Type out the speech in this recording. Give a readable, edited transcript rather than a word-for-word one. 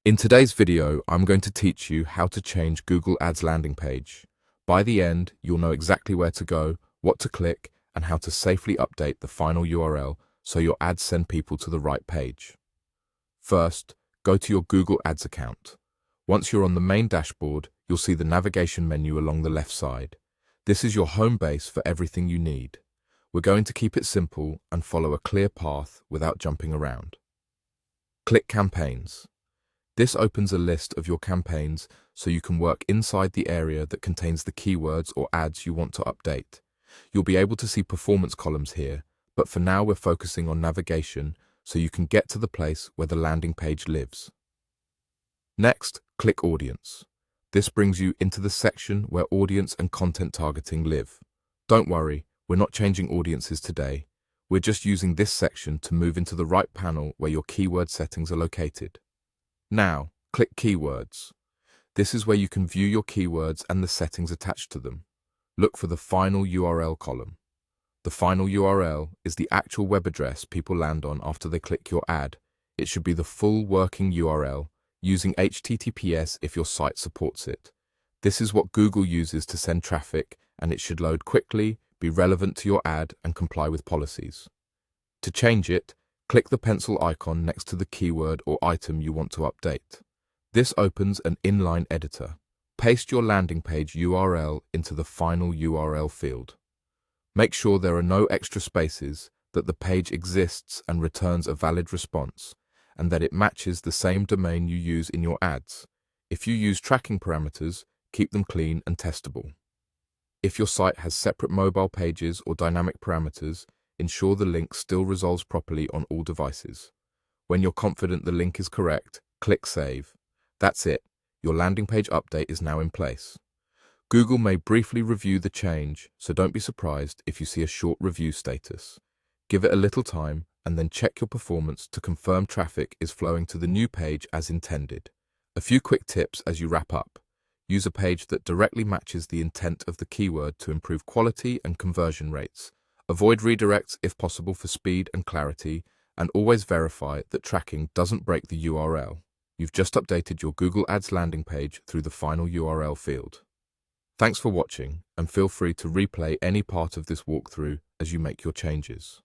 In today's video, I'm going to teach you how to change Google Ads landing page. By the end, you'll know exactly where to go, what to click, and how to safely update the final URL so your ads send people to the right page. First, go to your Google Ads account. Once you're on the main dashboard, you'll see the navigation menu along the left side. This is your home base for everything you need. We're going to keep it simple and follow a clear path without jumping around. Click Campaigns. This opens a list of your campaigns so you can work inside the area that contains the keywords or ads you want to update. You'll be able to see performance columns here, but for now we're focusing on navigation so you can get to the place where the landing page lives. Next, click Audience. This brings you into the section where audience and content targeting live. Don't worry, we're not changing audiences today. We're just using this section to move into the right panel where your keyword settings are located. Now, click Keywords. This is where you can view your keywords and the settings attached to them. Look for the final URL column. The final URL is the actual web address people land on after they click your ad. It should be the full working URL, using HTTPS if your site supports it. This is what Google uses to send traffic, and it should load quickly, be relevant to your ad, and comply with policies. To change it, click the pencil icon next to the keyword or item you want to update. This opens an inline editor. Paste your landing page URL into the final URL field. Make sure there are no extra spaces, that the page exists and returns a valid response, and that it matches the same domain you use in your ads. If you use tracking parameters, keep them clean and testable. If your site has separate mobile pages or dynamic parameters, ensure the link still resolves properly on all devices. When you're confident the link is correct, click Save. That's it. Your landing page update is now in place. Google may briefly review the change, so don't be surprised if you see a short review status. Give it a little time and then check your performance to confirm traffic is flowing to the new page as intended. A few quick tips as you wrap up. Use a page that directly matches the intent of the keyword to improve quality and conversion rates. Avoid redirects if possible for speed and clarity, and always verify that tracking doesn't break the URL. You've just updated your Google Ads landing page through the final URL field. Thanks for watching, and feel free to replay any part of this walkthrough as you make your changes.